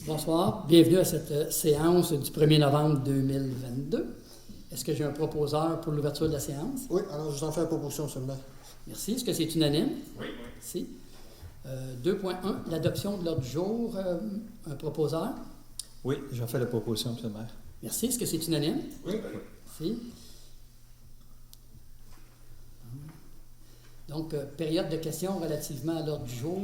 Bonsoir, bienvenue à cette séance du 1er novembre 2022. Est-ce que j'ai un proposeur pour l'ouverture de la séance? Oui, alors je vous en fais la proposition seulement. Merci. Est-ce que c'est unanime? Oui. Merci. 2.1, l'adoption de l'ordre du jour. Un proposeur? Oui, j'en fais la proposition, M. le maire. Merci. Est-ce que c'est unanime? Oui. Merci. Donc, période de questions relativement à l'ordre du jour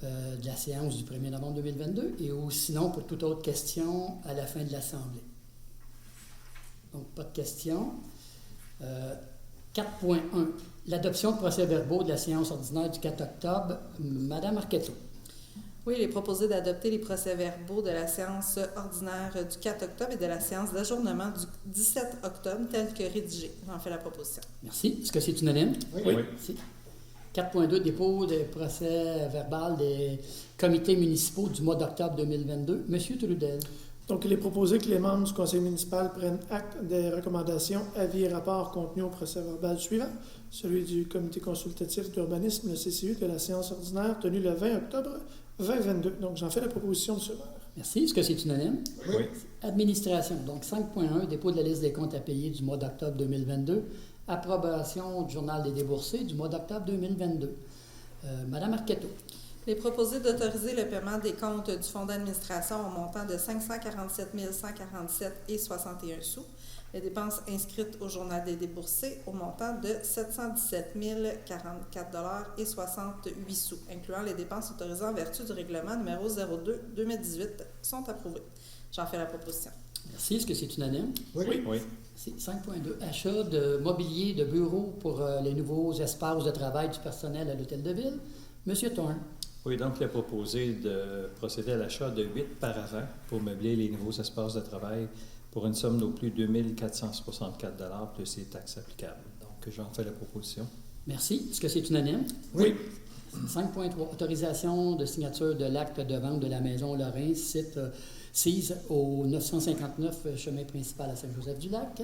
de la séance du 1er novembre 2022 et ou sinon pour toute autre question à la fin de l'Assemblée. Donc, pas de questions. 4.1, l'adoption de procès-verbaux de la séance ordinaire du 4 octobre. Madame Arquetto. Oui, il est proposé d'adopter les procès-verbaux de la séance ordinaire du 4 octobre et de la séance d'ajornement du 17 octobre, tels que rédigés. J'en fais la proposition. Merci. Est-ce que c'est unanime? Oui. Merci. 4.2, dépôt de procès-verbal des comités municipaux du mois d'octobre 2022. Monsieur Trudel. Donc, il est proposé que les membres du conseil municipal prennent acte des recommandations, avis et rapports contenus au procès-verbal suivant, celui du comité consultatif d'urbanisme, le CCU, de la séance ordinaire tenue le 20 octobre 2022. Donc, j'en fais la proposition, M. le maire. Merci. Est-ce que c'est unanime? Oui. Administration. Donc, 5.1, dépôt de la liste des comptes à payer du mois d'octobre 2022. Approbation du journal des déboursés du mois d'octobre 2022. Madame Arquetto. Il est proposé d'autoriser le paiement des comptes du fonds d'administration au montant de 547 147,61 sous. Les dépenses inscrites au journal des déboursés au montant de 717 044,68 sous, incluant les dépenses autorisées en vertu du règlement numéro 02-2018, sont approuvées. J'en fais la proposition. Merci. Est-ce que c'est unanime? Oui. C'est 5.2. Achat de mobilier de bureau pour les nouveaux espaces de travail du personnel à l'Hôtel de Ville. Monsieur Thorne. Oui, donc il est proposé de procéder à l'achat de 8 paravents pour meubler les nouveaux espaces de travail pour une somme d'au plus 2 464 plus les taxes applicables. Donc, j'en fais la proposition. Merci. Est-ce que c'est unanime? Oui. 5.3. Autorisation de signature de l'acte de vente de la maison Lorrain, site SIS au 959 chemin principal à Saint-Joseph-du-Lac.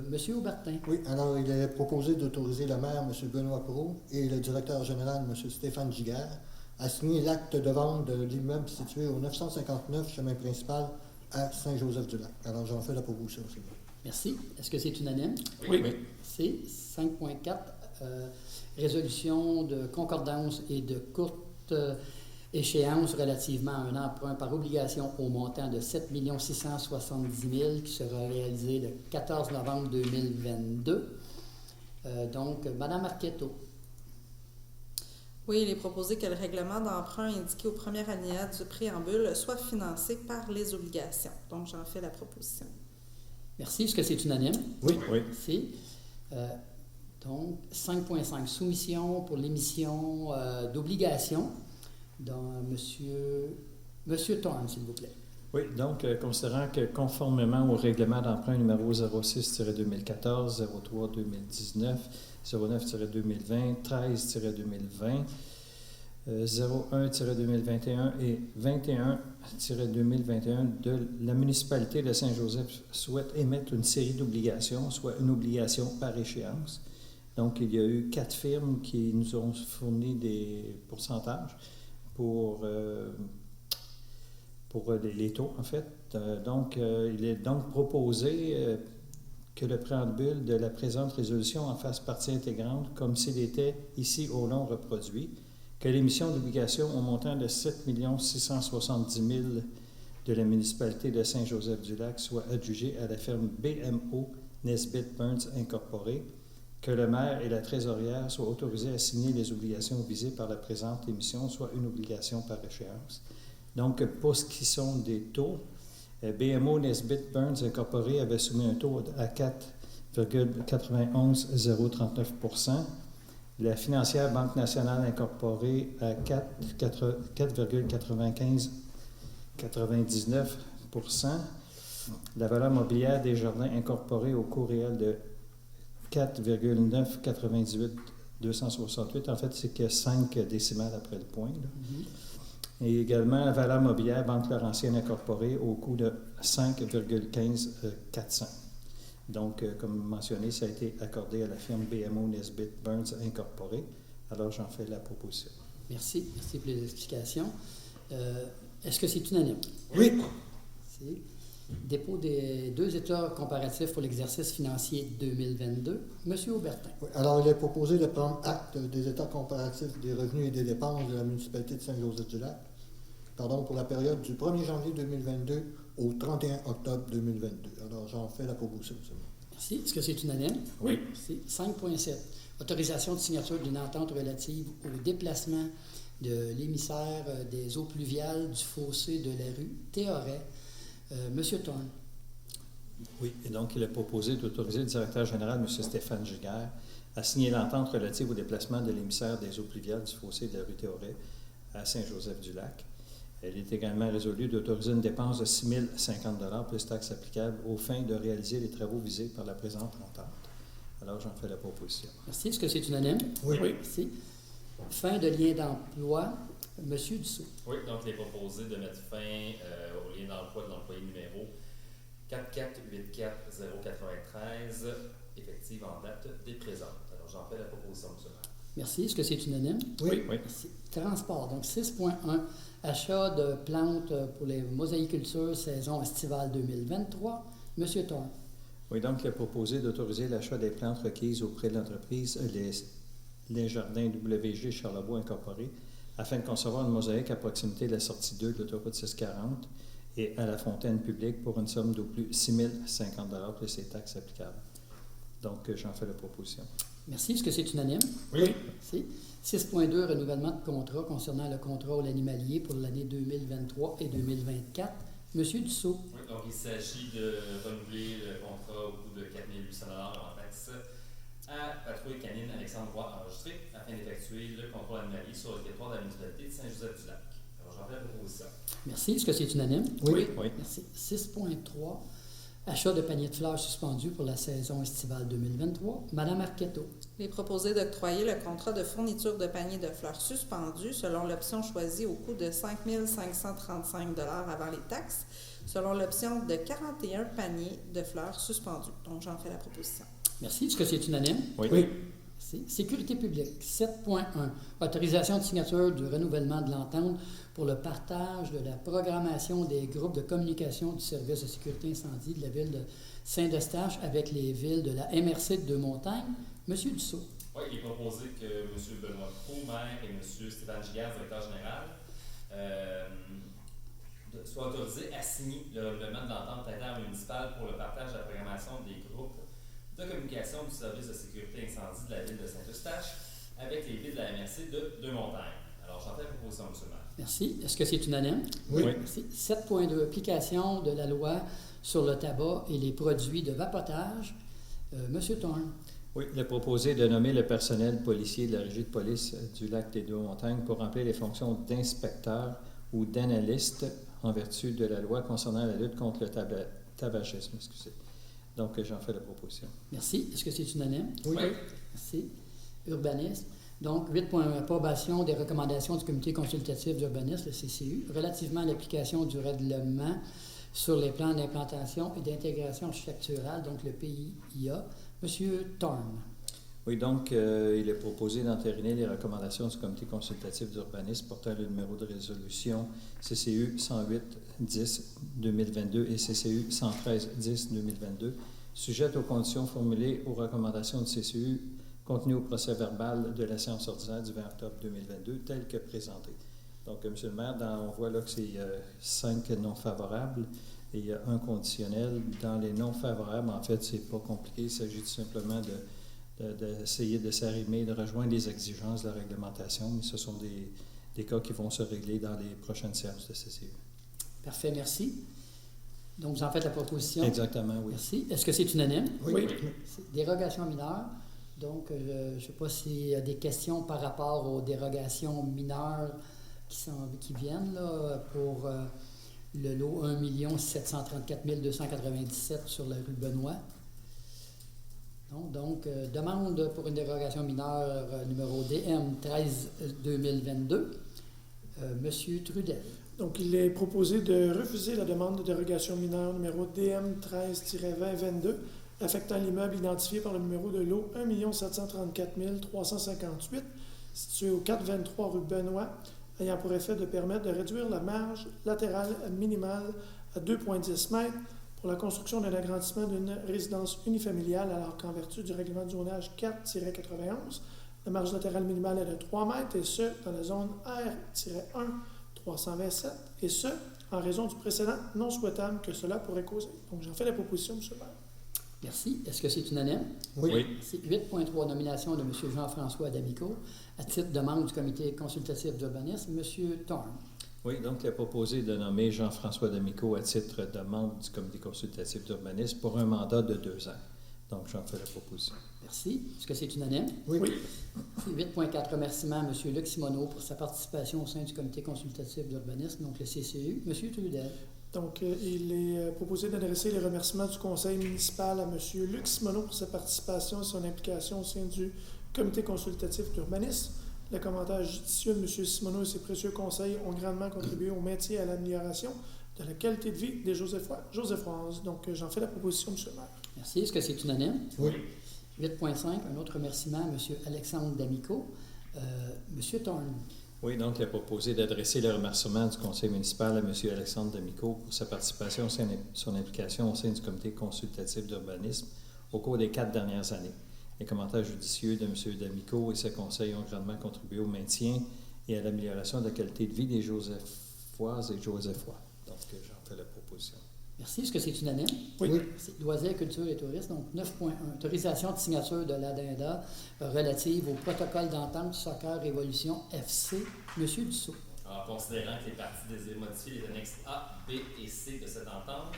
Monsieur Aubertin. Oui, alors il est proposé d'autoriser le maire, M. Benoît Courreau, et le directeur général, M. Stéphane Giguère, à signer l'acte de vente de l'immeuble situé au 959 chemin principal à Saint-Joseph-du-Lac. Alors j'en fais la proposition, s'il vous plaît. Merci. Est-ce que c'est unanime? Oui. C'est 5.4. Résolution de concordance et de courte échéance relativement à un emprunt par obligation au montant de 7 670 000 qui sera réalisé le 14 novembre 2022. Donc, Mme Arquetto. Oui, il est proposé que le règlement d'emprunt indiqué au premier alinéa du préambule soit financé par les obligations. Donc, j'en fais la proposition. Merci. Est-ce que c'est unanime? Oui. Merci. Donc, 5.5, soumission pour l'émission d'obligations. Donc, Monsieur Thorne, s'il vous plaît. Oui, donc, considérant que conformément au règlement d'emprunt numéro 06-2014, 03-2019, 09-2020, 13-2020, 01-2021 et 21-2021 de la municipalité de Saint-Joseph souhaite émettre une série d'obligations, soit une obligation par échéance. Donc, il y a eu 4 firmes qui nous ont fourni des pourcentages pour les taux, en fait. Donc, il est donc proposé que le préambule de la présente résolution en fasse partie intégrante, comme s'il était ici au long reproduit, que l'émission d'obligations au montant de 7 670 000 de la municipalité de Saint-Joseph-du-Lac soit adjugée à la firme BMO Nesbitt Burns Incorporée, que le maire et la trésorière soient autorisés à signer les obligations visées par la présente émission, soit une obligation par échéance. Donc, pour ce qui sont des taux, BMO Nesbitt Burns Incorporé avait soumis un taux à 4,91039 %, la financière Banque nationale incorporée à 4,9599 %, la valeur mobilière des jardins incorporée au coût réel de 4,998 268. En fait, c'est que 5 décimales après le point. Et également, la valeur mobilière Banque Laurentienne incorporée au coût de 5,15 400. Donc, comme mentionné, ça a été accordé à la firme BMO Nesbitt Burns Incorporée. Alors, j'en fais la proposition. Merci. Merci pour les explications. Est-ce que c'est unanime? Oui. Merci. Dépôt des 2 états comparatifs pour l'exercice financier 2022. Monsieur Aubertin. Oui. Alors, il est proposé de prendre acte des états comparatifs des revenus et des dépenses de la municipalité de Saint-Joseph-du-Lac, pour la période du 1er janvier 2022 au 31 octobre 2022. Alors, j'en fais la proposition, monsieur le maire. Merci. Est-ce que c'est unanime? Oui. Merci. 5.7. Autorisation de signature d'une entente relative au déplacement de l'émissaire des eaux pluviales du fossé de la rue Théoret. Monsieur Thorne. Oui, et donc il est proposé d'autoriser le directeur général, M. Stéphane Giguère, à signer l'entente relative au déplacement de l'émissaire des eaux pluviales du fossé de la rue Théoret à Saint-Joseph-du-Lac. Il est également résolu d'autoriser une dépense de 6 050 $ plus taxes applicables aux fins de réaliser les travaux visés par la présente entente. Alors, j'en fais la proposition. Merci. Est-ce que c'est unanime? Oui. Merci. Fin de lien d'emploi. Monsieur Dussault. Oui, donc il est proposé de mettre fin au lien d'emploi de l'employé numéro 4484093, effective en date des présentes. Alors, j'en fais la proposition, M. le maire. Merci. Est-ce que c'est unanime? Oui. Merci. Transport. Donc, 6.1. Achat de plantes pour les mosaïcultures saison estivale 2023. Monsieur Thorne. Oui, donc il est proposé d'autoriser l'achat des plantes requises auprès de l'entreprise Les Jardins WG Charlebois Incorporé afin de concevoir une mosaïque à proximité de la sortie 2 de l'autoroute 640 et à la fontaine publique pour une somme d'au plus 6 050 $ plus les taxes applicables. Donc, j'en fais la proposition. Merci. Est-ce que c'est unanime? Oui. Merci. 6.2. Renouvellement de contrat concernant le contrôle animalier pour l'année 2023 et 2024. Monsieur Dussault. Oui, donc il s'agit de renouveler le contrat au coût de 4 800 $ en taxes à Patrouille canine Alexandre Roy enregistré afin d'effectuer le contrôle animalier sur le territoire de la municipalité de Saint-Joseph-du-Lac. Alors, j'en fais la proposition. Merci. Est-ce que c'est unanime? Oui. Oui. Merci. 6.3. Achat de paniers de fleurs suspendus pour la saison estivale 2023. Madame Arquetto. Il est proposé d'octroyer le contrat de fourniture de paniers de fleurs suspendus selon l'option choisie au coût de 5 535 $ avant les taxes, selon l'option de 41 paniers de fleurs suspendus. Donc, j'en fais la proposition. Merci. Est-ce que c'est unanime? Oui. Oui. Merci. Sécurité publique. 7.1. Autorisation de signature du renouvellement de l'entente pour le partage de la programmation des groupes de communication du service de sécurité incendie de la ville de Saint-Eustache avec les villes de la MRC de Deux-Montagnes. Monsieur Dussault. Oui, il est proposé que M. Benoît Proulx, maire, et M. Stéphane Giguère, directeur général, soient autorisés à signer le renouvellement de l'entente intermunicipale pour le partage de la programmation des groupes de communication du service de sécurité incendie de la ville de Saint-Eustache avec les villes de la MRC de Deux-Montagnes. Alors, j'en fais la proposition, M. le maire. Merci. Est-ce que c'est unanime? Oui. Merci. 7.2. Application de la loi sur le tabac et les produits de vapotage. Monsieur Thorne. Oui, il est proposé de nommer le personnel policier de la régie de police du lac des Deux-Montagnes pour remplir les fonctions d'inspecteur ou d'analyste en vertu de la loi concernant la lutte contre le tabagisme. Excusez. Donc, j'en fais la proposition. Merci. Est-ce que c'est unanime? Oui. Merci. Urbanisme. Donc, 8.1. Approbation des recommandations du Comité consultatif d'urbanisme, le CCU, relativement à l'application du règlement sur les plans d'implantation et d'intégration architecturale, donc le PIA. Monsieur Thorne. Oui, donc, il est proposé d'entériner les recommandations du Comité consultatif d'urbanisme portant le numéro de résolution CCU 108-10-2022 et CCU 113-10-2022, sujettes aux conditions formulées aux recommandations du CCU contenues au procès-verbal de la séance ordinaire du 20 octobre 2022, telles que présentées. Donc, M. le maire, on voit là que c'est 5 non favorables et il y a un conditionnel. Dans les non favorables, en fait, c'est pas compliqué. Il s'agit tout simplement d'essayer de s'arrimer, de rejoindre les exigences de la réglementation, mais ce sont des cas qui vont se régler dans les prochaines séances de CCU. Parfait, merci. Donc, vous en faites la proposition. Exactement, oui. Merci. Est-ce que c'est unanime? Oui. C'est dérogation mineure. Donc, je ne sais pas s'il y a des questions par rapport aux dérogations mineures qui viennent là, pour le lot 1 734 297 sur la rue Benoît. Non, donc, demande pour une dérogation mineure numéro DM 13-2022. Monsieur Trudel. Donc, il est proposé de refuser la demande de dérogation mineure numéro DM 13-2022 affectant l'immeuble identifié par le numéro de lot 1 734 358 situé au 423 rue Benoît ayant pour effet de permettre de réduire la marge latérale minimale à 2,10 mètres pour la construction d'un agrandissement d'une résidence unifamiliale, alors qu'en vertu du règlement de zonage 4-91, la marge latérale minimale est de 3 mètres, et ce, dans la zone R-1 327, et ce, en raison du précédent non souhaitable que cela pourrait causer. Donc, j'en fais la proposition, M. le maire. Merci. Est-ce que c'est unanime? Oui. C'est 8.3, nomination de M. Jean-François D'Amico à titre de membre du comité consultatif d'urbanisme. M. Thorne. Oui, donc il a proposé de nommer Jean-François D'Amico à titre de membre du comité consultatif d'urbanisme pour un mandat de 2 ans. Donc, j'en fais la proposition. Merci. Est-ce que c'est unanime? Oui. C'est 8.4, remerciement à M. Luc Simoneau pour sa participation au sein du comité consultatif d'urbanisme, donc le CCU. M. Trudel. Donc, il est proposé d'adresser les remerciements du conseil municipal à M. Luc Simoneau pour sa participation et son implication au sein du comité consultatif d'urbanisme. Les commentaires judicieux de M. Simoneau et ses précieux conseils ont grandement contribué au maintien et à l'amélioration de la qualité de vie des Joséphoises. Donc, j'en fais la proposition, M. le maire. Merci. Est-ce que c'est unanime? Oui. 8.5, un autre remerciement à M. Alexandre D'Amico. M. Thorne. Oui, donc il a proposé d'adresser le remerciement du conseil municipal à M. Alexandre D'Amico pour sa participation et son implication au sein du comité consultatif d'urbanisme au cours des 4 dernières années. Les commentaires judicieux de M. D'Amico et ses conseils ont grandement contribué au maintien et à l'amélioration de la qualité de vie des Joséphoises et Joséphois. Donc, j'en fais la proposition. Merci. Est-ce que c'est unanime? Oui. C'est loisirs, culture et tourisme. Donc, 9.1. Autorisation de signature de l'ADINDA relative au protocole d'entente Soccer Révolution FC. M. Dussault. En considérant que les parties désirent modifier les annexes A, B et C de cette entente,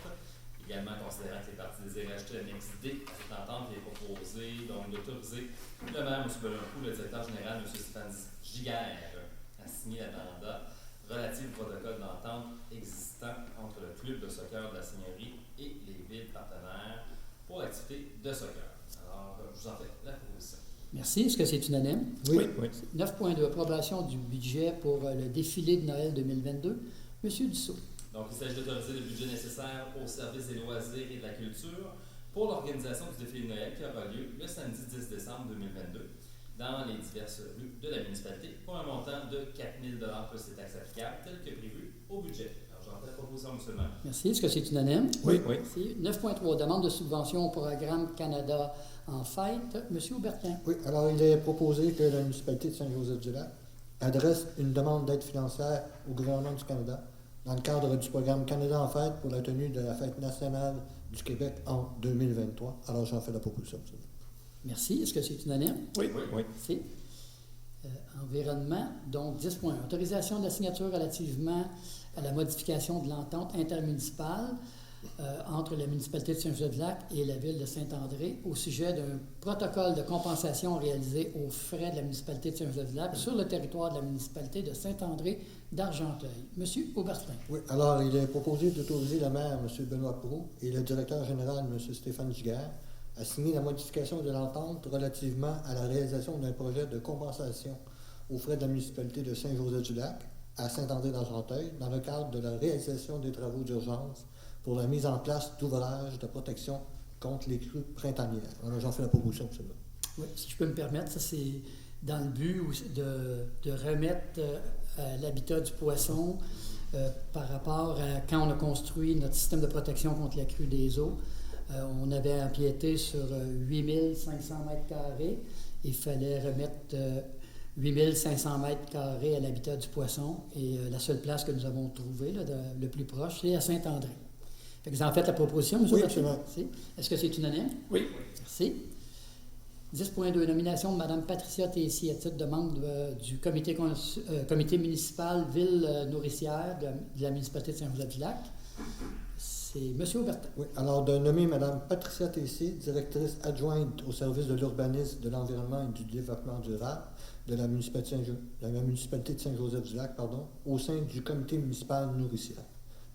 également considérant que les parties désirent ajouter l'annexe D à cette entente, il est proposé donc d'autoriser le maire, M. Belencourt, le directeur général, M. Stéphane Giguère, à signer l'ADINDA relative au protocole d'entente existant entre le club de soccer de la Seigneurie et les villes partenaires pour l'activité de soccer. Alors, je vous en fais la proposition. Merci. Est-ce que c'est unanime? Oui. 9.2. Approbation du budget pour le défilé de Noël 2022. M. Dussault. Donc, il s'agit d'autoriser le budget nécessaire au service des loisirs et de la culture pour l'organisation du défilé de Noël qui aura lieu le samedi 10 décembre 2022 dans les diverses rues de la municipalité pour un montant de 4 000 $ plus les taxes applicables, tel que prévu au budget. Alors, j'en fais la proposition, M. le maire. Merci. Est-ce que c'est unanime? Oui. Oui. Merci. 9.3. Demande de subvention au programme Canada en fête. M. Aubertin. Oui. Alors, il est proposé que la municipalité de Saint-Joseph-du-Lac adresse une demande d'aide financière au gouvernement du Canada dans le cadre du programme Canada en fête pour la tenue de la fête nationale du Québec en 2023. Alors, j'en fais la proposition, M. le maire. Merci. Est-ce que c'est unanime? Oui. Oui. Merci. Environnement, donc 10.1. Autorisation de la signature relativement à la modification de l'entente intermunicipale entre la municipalité de Saint-Joseph-du-Lac et la ville de Saint-André au sujet d'un protocole de compensation réalisé aux frais de la municipalité de Saint-Joseph-du-Lac sur le territoire de la municipalité de Saint-André d'Argenteuil. Monsieur Aubertin. Oui. Alors, il est proposé d'autoriser le maire, M. Benoît Proulx, et le directeur général, M. Stéphane Giguère, à signer la modification de l'entente relativement à la réalisation d'un projet de compensation aux frais de la municipalité de Saint-Joseph-du-Lac à Saint-André-d'Argenteuil dans le cadre de la réalisation des travaux d'urgence pour la mise en place d'ouvrages de protection contre les crues printanières. Alors, j'en fais la proposition, M. le maire. Oui, si je peux me permettre, ça c'est dans le but de remettre à l'habitat du poisson par rapport à quand on a construit notre système de protection contre la crue des eaux. On avait empiété sur 8500 mètres carrés. Il fallait remettre 8500 mètres carrés à l'habitat du poisson. Et la seule place que nous avons trouvée, là, le plus proche, c'est à Saint-André. Fait que vous en faites la proposition, M. Oui, Bertrand? absolument. Merci. Est-ce que c'est unanime? Oui. Merci. 10.2. Nomination de Mme Patricia Tessier à titre de membre du comité municipal ville nourricière de la municipalité de Saint-Joseph-du-Lac. C'est M. Aubertin. Oui. Alors, de nommer Mme Patricia Tessier, directrice adjointe au service de l'urbanisme, de l'environnement et du développement durable de la municipalité de Saint-Joseph-du-Lac, au sein du comité municipal nourricière.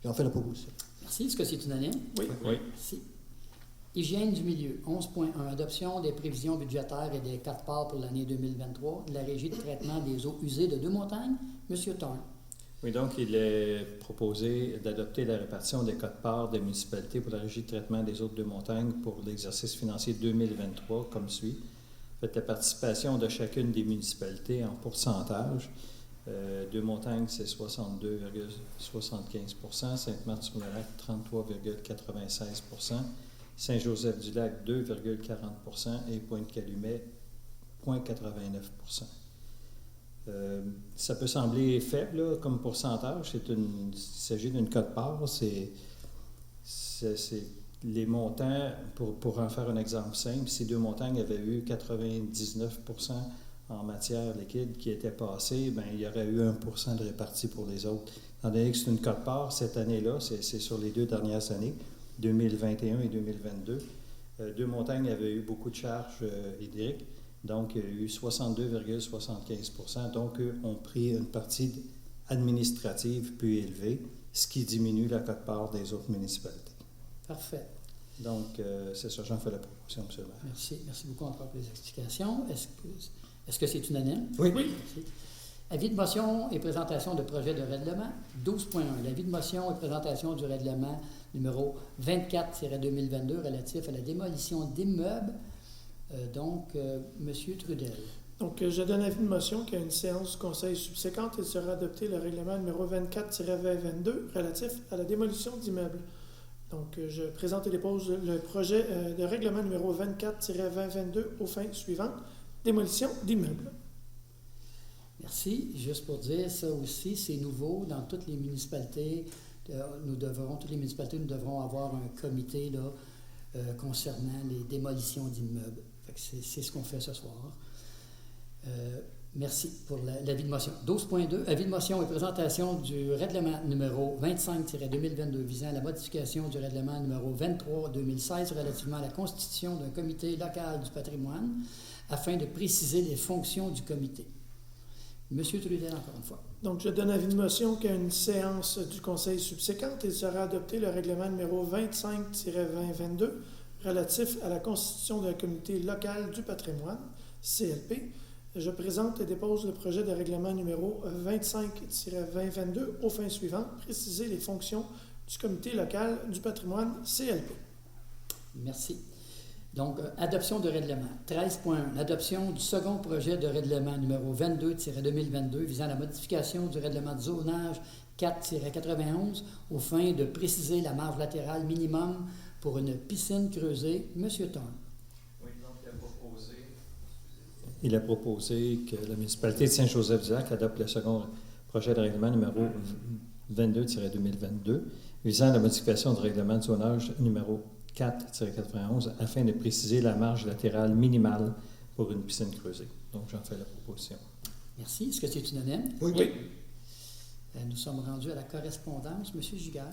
J'en fais la proposition. Merci. Est-ce que c'est unanime? Oui. Oui. Merci. Hygiène du milieu. 11.1. Adoption des prévisions budgétaires et des quotes-parts pour l'année 2023 de la Régie de traitement des eaux usées de Deux-Montagnes. M. Thorne. Oui, donc il est proposé d'adopter la répartition des quotes-parts des municipalités pour la Régie de traitement des eaux de Deux-Montagnes pour l'exercice financier 2023 comme suit. Faites la participation de chacune des municipalités en pourcentage Deux-Montagnes, c'est 62,75 Sainte-Marthe-sur-le-Lac, 33,96 Saint-Joseph-du-Lac, 2,40 et Pointe-Calumet, 0,89 Ça peut sembler faible là, comme pourcentage. Il s'agit d'une quote-part. C'est les montants, pour en faire un exemple simple, si Deux-Montagnes avait eu 99% en matière liquide qui était passé, bien, il y aurait eu 1% de réparti pour les autres. Étant donné que c'est une quote-part, cette année-là, c'est sur les 2 dernières années, 2021 et 2022, Deux-Montagnes avait eu beaucoup de charges hydriques, donc il y a eu 62,75 Donc, eux ont pris une partie administrative plus élevée, ce qui diminue la quote-part des autres municipalités. Parfait. Donc, c'est ça, j'en fais la proposition, M. le maire. Merci. Merci beaucoup encore pour les explications. Est-ce que c'est unanime? Oui. Merci. Avis de motion et présentation de projet de règlement. 12.1. L'avis de motion et présentation du règlement numéro 24-2022 relatif à la démolition d'immeubles. M. Trudel. Donc, je donne avis de motion qu'à une séance du Conseil subséquente, il sera adopté le règlement numéro 24-2022 relatif à la démolition d'immeubles. Donc, je présente et dépose le projet de règlement numéro 24-2022 aux fins suivantes. Démolition d'immeubles. Merci. Juste pour dire, ça aussi, c'est nouveau dans toutes les municipalités. Nous devrons avoir un comité là, concernant les démolitions d'immeubles. Fait que c'est ce qu'on fait ce soir. Merci pour l'avis de motion. 12.2, avis de motion et présentation du règlement numéro 25-2022 visant à la modification du règlement numéro 23-2016 relativement à la constitution d'un comité local du patrimoine afin de préciser les fonctions du comité. Monsieur Trudel, encore une fois. Donc, je donne avis de motion qu'à une séance du Conseil subséquente, il sera adopté le règlement numéro 25-2022 relatif à la constitution d'un comité local du patrimoine, CLP. Je présente et dépose le projet de règlement numéro 25-2022 aux fins suivantes, préciser les fonctions du comité local du patrimoine, CLP. Merci. Donc, adoption de règlement. 13.1. L'adoption du second projet de règlement numéro 22-2022 visant à la modification du règlement de zonage 4-91 aux fins de préciser la marge latérale minimum pour une piscine creusée. Monsieur Thorne. Oui, donc il a proposé que la municipalité de Saint-Joseph-du-Lac adopte le second projet de règlement numéro 22-2022 visant à la modification du règlement de zonage numéro 4-91 afin de préciser la marge latérale minimale pour une piscine creusée. Donc, j'en fais la proposition. Merci. Est-ce que c'est unanime? Oui. Nous sommes rendus à la correspondance. Monsieur Giguère.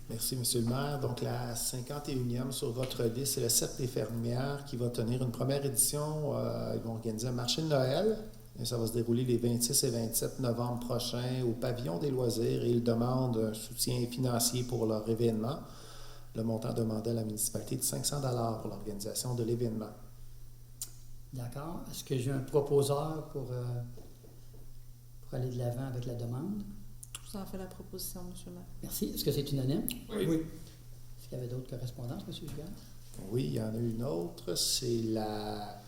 Merci, M. le maire. Donc, la 51e sur votre liste, c'est le Cercle des fermières qui va tenir une première édition. Ils vont organiser un marché de Noël. Et ça va se dérouler les 26 et 27 novembre prochains au pavillon des loisirs et ils demandent un soutien financier pour leur événement. Le montant demandé à la municipalité de 500 $ pour l'organisation de l'événement. D'accord. Est-ce que j'ai un proposeur pour aller de l'avant avec la demande? Je vous en fais la proposition, M. le maire. Merci. Est-ce que c'est unanime? Oui. Est-ce qu'il y avait d'autres correspondances, M. Giguère? Oui, il y en a une autre. C'est la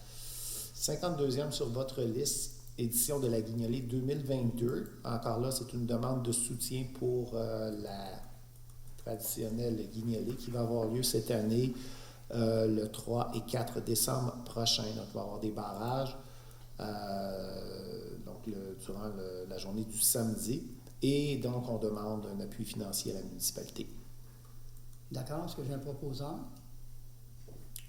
52e sur votre liste, édition de la Guignolée 2022. Encore là, c'est une demande de soutien pour la traditionnelle Guignolée qui va avoir lieu cette année le 3 et 4 décembre prochain. Donc, il va y avoir des barrages durant la journée du samedi. Et donc, on demande un appui financier à la municipalité. D'accord. Est-ce que j'ai un proposeur?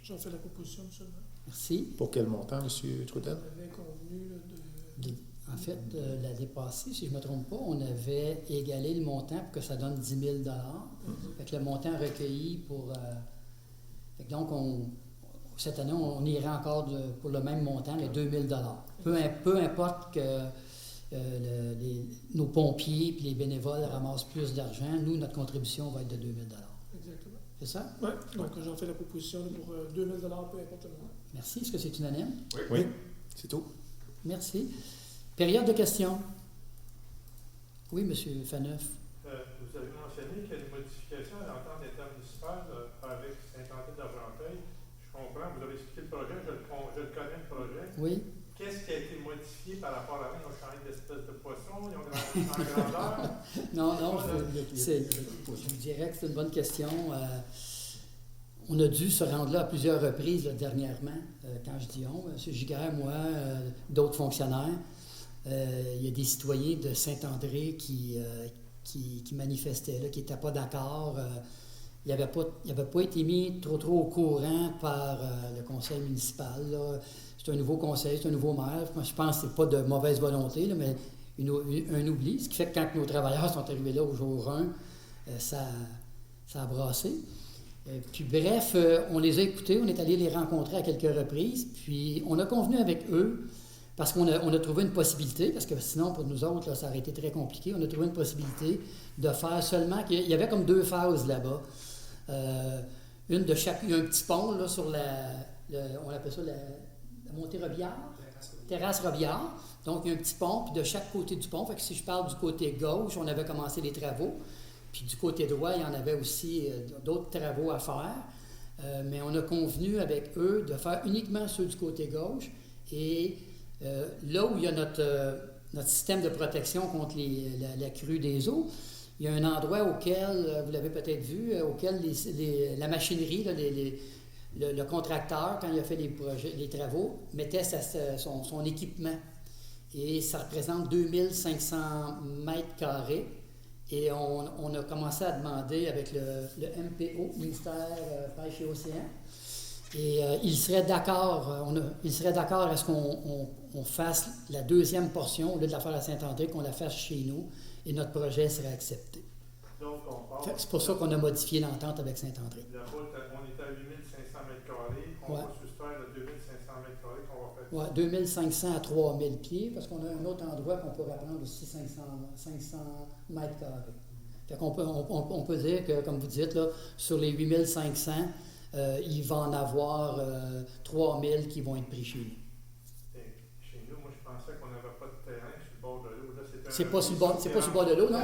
J'en fais la proposition, M. le maire. Merci. Pour quel montant, M. Trudel? On avait convenu de... En fait, l'année passée, si je ne me trompe pas, on avait égalé le montant pour que ça donne 10 000 Fait que le montant recueilli pour... fait que donc, cette année, on irait encore pour le même montant, les 2 000 Peu importe que nos pompiers et les bénévoles ramassent plus d'argent, nous, notre contribution va être de 2 000 Exactement. C'est ça? Oui, donc j'en fais la proposition pour 2 000 peu importe le montant. Merci. Est-ce que c'est unanime? Oui. C'est tout. Merci. Période de questions. Oui, M. Faneuf. Vous avez mentionné qu'il y a des modifications à l'entente intermunicipale avec Saint-André-d'Argenton. je connais le projet. Oui. Qu'est-ce qui a été modifié par rapport à avant? Ils ont changé d'espèce de poisson, ils ont grandi en grandeur. Non, je dirais que c'est une bonne question. On a dû se rendre là à plusieurs reprises là, dernièrement. Quand je dis on, M. Giguère, moi, d'autres fonctionnaires, il y a des citoyens de Saint-André qui manifestaient, là, qui n'étaient pas d'accord. Il n'avait pas été mis trop au courant par le conseil municipal. Là. C'est un nouveau conseil, c'est un nouveau maire. Je pense que ce n'est pas de mauvaise volonté, là, mais un oubli. Ce qui fait que quand nos travailleurs sont arrivés là au jour 1, ça a brassé. Puis bref, on les a écoutés, on est allé les rencontrer à quelques reprises, puis on a convenu avec eux, parce qu'on a trouvé une possibilité, parce que sinon pour nous autres, là, ça aurait été très compliqué, on a trouvé une possibilité de faire seulement, il y avait comme 2 phases là-bas. Une de chaque, il y a un petit pont là, sur on appelle ça la montée Robillard, terrasse Robillard. Donc, il y a un petit pont, puis de chaque côté du pont, fait que si je parle du côté gauche, on avait commencé les travaux, puis du côté droit, il y en avait aussi d'autres travaux à faire. Mais on a convenu avec eux de faire uniquement ceux du côté gauche. Et là où il y a notre système de protection contre la crue des eaux, il y a un endroit auquel, vous l'avez peut-être vu, auquel la machinerie, là, le contracteur, quand il a fait les travaux, mettait son équipement. Et ça représente 2500 mètres carrés. Et on a commencé à demander avec le MPO, Ministère Pêche et Océan. Et il serait d'accord à ce qu'on fasse la deuxième portion, au lieu de la faire à Saint-André, qu'on la fasse chez nous, et notre projet serait accepté. Donc, on part. C'est pour ça qu'on a modifié l'entente avec Saint-André. Là-bas, on est à 8500 mètres carrés. On va soustraire le 2500 mètres carrés qu'on va faire. Oui, 2500 à 3000 pieds, parce qu'on a un autre endroit qu'on pourrait prendre aussi 500 mètres carrés. Fait qu'on on peut dire que, comme vous dites, là, sur les 8500, il va en avoir 3000 qui vont être pris chez nous. Chez nous, moi, je pensais qu'on n'avait pas de terrain sur le bord de l'eau. Là, c'est pas sur le bord de l'eau, non?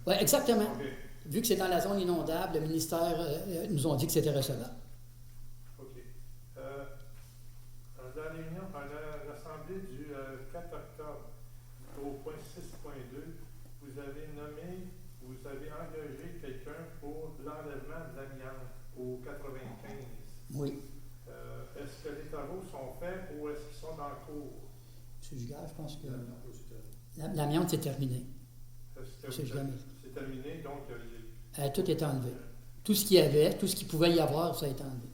Oui, exactement. Okay. Vu que c'est dans la zone inondable, le ministère nous ont dit que c'était recevable. OK. Dans la réunion, à l'Assemblée du 4 octobre, au point 6.2, vous avez engagé quelqu'un pour l'enlèvement de l'amiante au 95. Oui. Est-ce que les travaux sont faits ou est-ce qu'ils sont en cours? M. Giguère, je pense que l'amiante, c'est terminé. C'est terminé, donc... tout est enlevé. Tout ce qu'il y avait, tout ce qu'il pouvait y avoir, ça a été enlevé.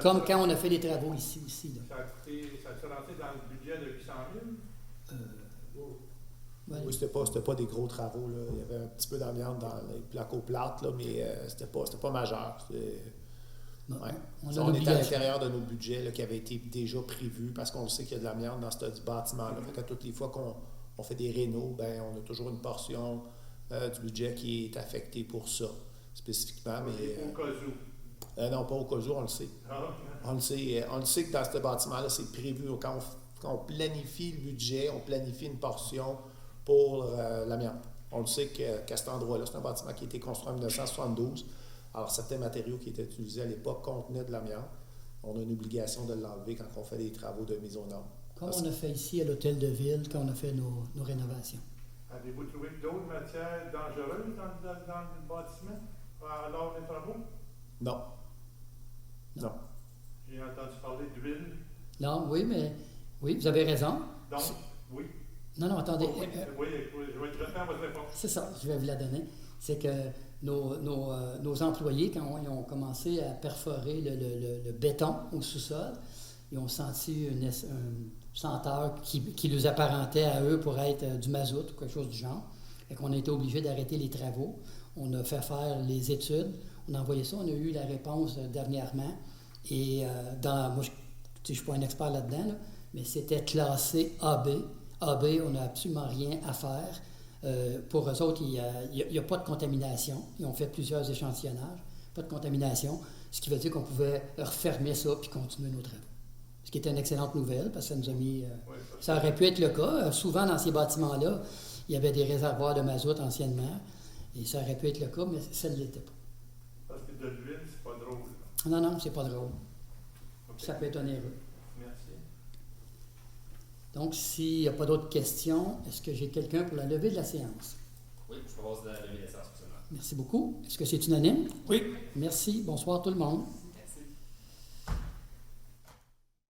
Comme quand on a fait les travaux ici aussi. Là. Ça a rentré dans le budget de 800 000? Oui, c'était pas des gros travaux. Là. Il y avait un petit peu d'amiante dans les placo-plates, là, mais c'était pas majeur. On était à l'intérieur de nos budgets là, qui avaient été déjà prévus parce qu'on sait qu'il y a de l'amiante dans ce bâtiment-là. Fait que toutes les fois qu'on fait des rénaux, ben, on a toujours une portion du budget qui est affectée pour ça, spécifiquement. Mais, au cas où? Non, pas au cas où, on le sait. On le sait que dans ce bâtiment-là, c'est prévu. Quand on planifie le budget, on planifie une portion pour l'amiante. On le sait qu'à cet endroit-là, c'est un bâtiment qui a été construit en 1972. Alors, certains matériaux qui étaient utilisés à l'époque contenaient de l'amiante. On a une obligation de l'enlever quand on fait des travaux de mise aux normes. Comme on a fait ici à l'Hôtel de Ville, quand on a fait nos rénovations. Avez-vous trouvé d'autres matières dangereuses dans le bâtiment lors des travaux? Non. J'ai entendu parler d'huile. Non, oui, vous avez raison. Donc, oui. Non, attendez. Oui, je vais faire votre réponse. C'est ça, je vais vous la donner. C'est que nos employés, quand ils ont commencé à perforer le béton au sous-sol, ils ont senti une senteur qui les apparentait à eux pour être du mazout ou quelque chose du genre. Et qu'on a été obligé d'arrêter les travaux. On a fait faire les études. On a envoyé ça. On a eu la réponse dernièrement. Et moi, je ne suis pas un expert là-dedans, là, mais c'était classé AB. AB, on n'a absolument rien à faire. Pour eux autres, il n'y a pas de contamination. Ils ont fait plusieurs échantillonnages. Pas de contamination. Ce qui veut dire qu'on pouvait refermer ça puis continuer nos travaux. Ce qui était une excellente nouvelle parce que ça nous a mis... ça aurait pu être le cas. Souvent, dans ces bâtiments-là, il y avait des réservoirs de mazout anciennement. Et ça aurait pu être le cas, mais ça ne l'était pas. Parce que de l'huile, c'est pas drôle. Non, c'est pas drôle. Okay. Ça peut être onéreux. Merci. Donc, s'il n'y a pas d'autres questions, est-ce que j'ai quelqu'un pour la levée de la séance? Oui, je propose de la levée de la séance. Merci beaucoup. Est-ce que c'est unanime? Oui. Merci. Bonsoir tout le monde.